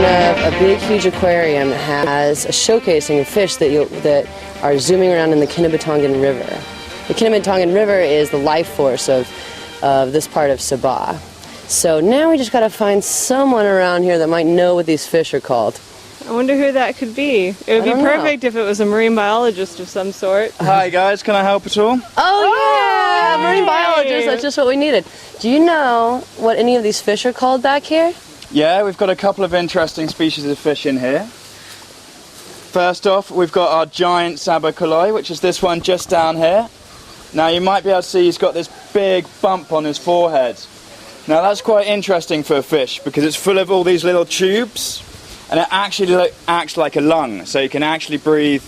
front of a big, huge aquarium that has a showcasing of fish that are zooming around in the Kinabalu River. The Kinabalu River is the life force of this part of Sabah. So now we just got to find someone around here that might know what these fish are called. I wonder who that could be. It would be perfect if it was a marine biologist of some sort. Hi guys, can I help at all? Oh yeah, marine biologist, that's just what we needed. Do you know what any of these fish are called back here? Yeah, we've got a couple of interesting species of fish in here. First off, we've got our giant sabakoloi, which is this one just down here. Now you might be able to see he's got this big bump on his forehead. Now that's quite interesting for a fish because it's full of all these little tubes. And it actually acts like a lung, so you can actually breathe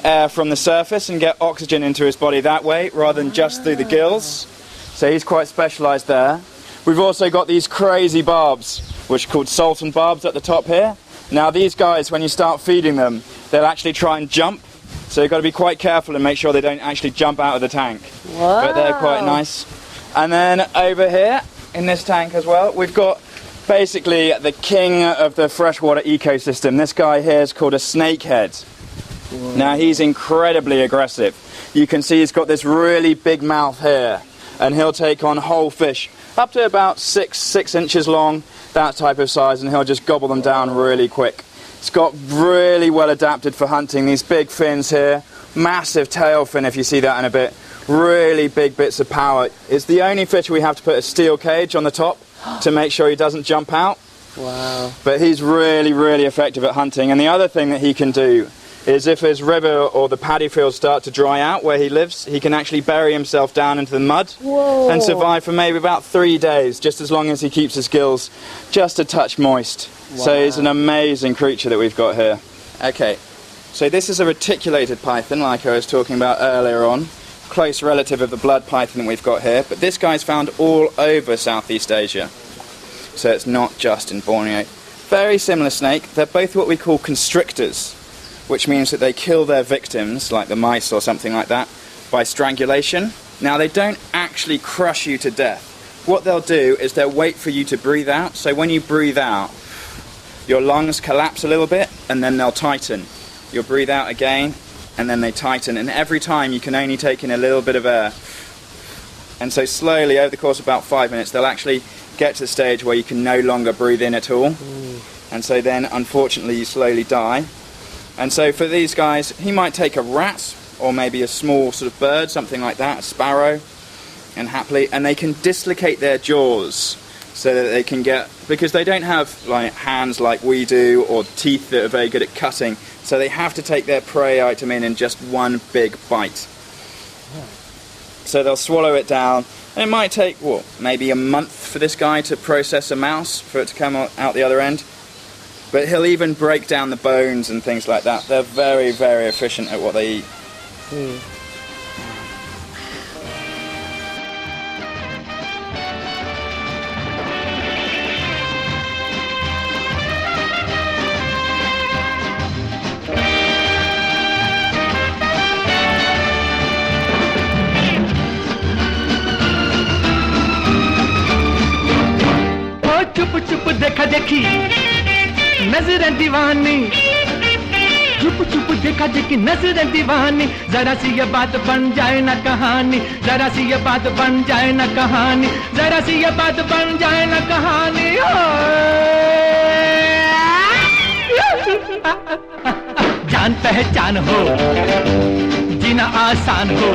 air from the surface and get oxygen into his body that way, rather than just through the gills. So he's quite specialised there. We've also got these crazy barbs, which are called sultan barbs at the top here. Now these guys, when you start feeding them, they'll actually try and jump. So you've got to be quite careful and make sure they don't actually jump out of the tank. Wow. But they're quite nice. And then over here, in this tank as well, we've got basically the king of the freshwater ecosystem. This guy here is called a snakehead. Whoa. Now he's incredibly aggressive. You can see he's got this really big mouth here, and he'll take on whole fish up to about 6 inches long, that type of size, and he'll just gobble them down really quick. It's got really well adapted for hunting. These big fins here, massive tail fin if you see that in a bit, really big bits of power. It's the only fish we have to put a steel cage on the top to make sure he doesn't jump out. Wow. But he's really, really effective at hunting. And the other thing that he can do is if his river or the paddy fields start to dry out where he lives, he can actually bury himself down into the mud. Whoa. And survive for maybe about 3 days, just as long as he keeps his gills just a touch moist. Wow. So he's an amazing creature that we've got here. Okay, so this is a reticulated python, like I was talking about earlier on. Close relative of the blood python that we've got here, but this guy's found all over Southeast Asia, so it's not just in Borneo. Very similar snake. They're both what we call constrictors, which means that they kill their victims, like the mice or something like that, by strangulation. Now they don't actually crush you to death. What they'll do is they'll wait for you to breathe out, so when you breathe out, your lungs collapse a little bit and then they'll tighten. You'll breathe out again, and then they tighten, and every time you can only take in a little bit of air. And so slowly, over the course of about 5 minutes, they'll actually get to the stage where you can no longer breathe in at all. And so then, unfortunately, you slowly die. And so for these guys, he might take a rat, or maybe a small sort of bird, something like that, a sparrow, and they can dislocate their jaws so that they can get, because they don't have like hands like we do, or teeth that are very good at cutting, so they have to take their prey item in just one big bite. So they'll swallow it down, and it might take, what, maybe a month for this guy to process a mouse, for it to come out the other end. But he'll even break down the bones and things like that. They're very, very efficient at what they eat. चुप चुप देखा देखी नजरें दीवानी चुप चुप देखा देखी नजरें दीवानी जरा सी ये बात बन जाए ना कहानी जरा सी ये बात बन जाए ना कहानी जरा सी ये बात बन जाए ना कहानी जान पहचान हो जीना आसान हो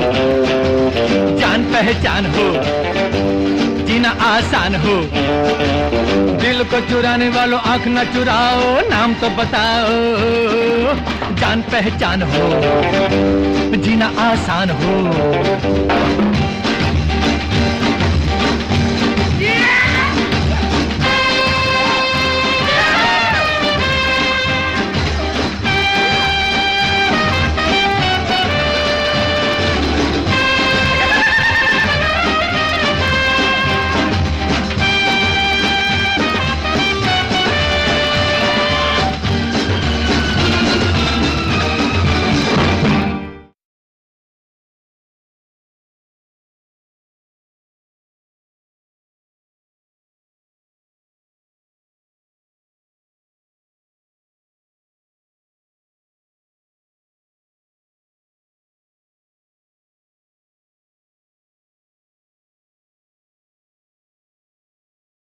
जान पहचान हो जीना आसान हो दिल को चुराने वालों आंख न चुराओ नाम तो बताओ जान पहचान हो जीना आसान हो